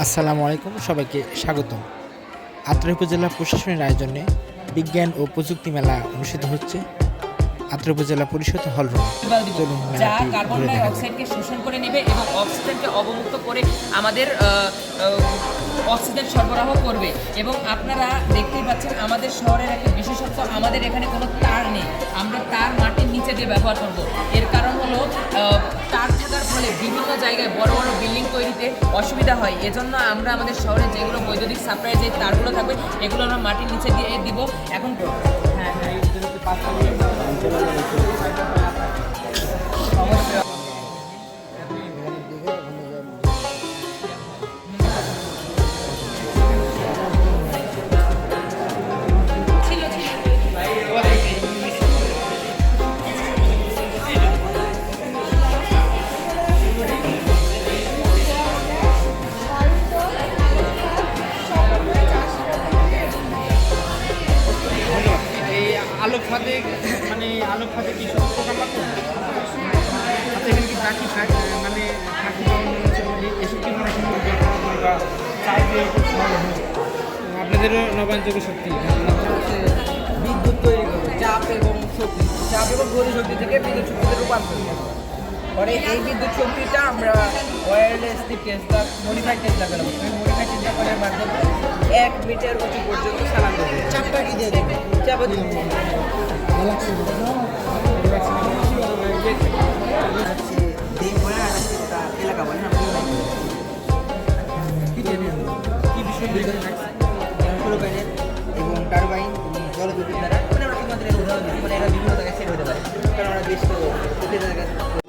আসসালামু আলাইকুম, সবাইকে স্বাগতম। আত্রাই উপজেলা প্রশাসনের আয়োজনে বিজ্ঞান ও প্রযুক্তি মেলা অনুষ্ঠিত হচ্ছে আত্রাই উপজেলা পরিষদ হল রুমে। চলুন যা মেলাটি কার্বন ঘুরে ডাই দেখা যাক। অক্সাইডকে শোষণ করে নেবে এবং অক্সিজেনকে অবমুক্ত করে আমাদের অক্সিজেন সরবরাহ করবে। এবং আপনারা দেখতেই পাচ্ছেন আমাদের শহরের একটা বিশেষত্ব, আমাদের এখানে কোনো তার নেই, আমরা তার মাটির নিচে দিয়ে ব্যবহার করব। এর কারণ হলো তার থাকার ফলে বিভিন্ন জায়গায় বড় বড় বিল্ডিং তৈরিতে অসুবিধা হয়। এজন্য আমরা আমাদের শহরে যেগুলো বৈদ্যুতিক সাপ্লাই যে তারগুলো থাকবে এগুলো আমরা মাটির নিচে দিয়ে দিব। এখন ছিল এই আলোক ফাঁদে আলোক ফাঁদে কি সব প্রোগ্রাম আছে? আচ্ছা, এখানে কি চাকরি মানে চাকরি বা অন্য কিছু এসব কি মানে বা চাইবে আপনাদেরও নবায়নযোগ্য শক্তি বিদ্যুৎ তৈরি করবে চাপ এবং শক্তি, চাপ এবং গতি শক্তি থেকে বিদ্যুৎ শক্তিতে রূপান্তর করবে। পরে এই বিদ্যুৎ শক্তিটা আমরা ওয়্যারলেসলি টেসলা মডিফাইড টেসলা করাবো। এই মডিফাইড টেসলা করার মাধ্যমে 1 মিটার উঁচু পর্যন্ত চালান করবে। চাপটা কি দিয়ে দেবে? চাপা দিয়ে দেবে। এলাকা বলেন আপনি কি বিষয় প্যানেল এবং টারবাইন জলবিদ্যুৎ দ্বারা মানে আমরা তোমাদের উদাহরণ দিচ্ছি, মানে এরা বিভিন্ন জায়গায় সেট হতে পারে, কারণ আমরা বেশ তো জায়গায়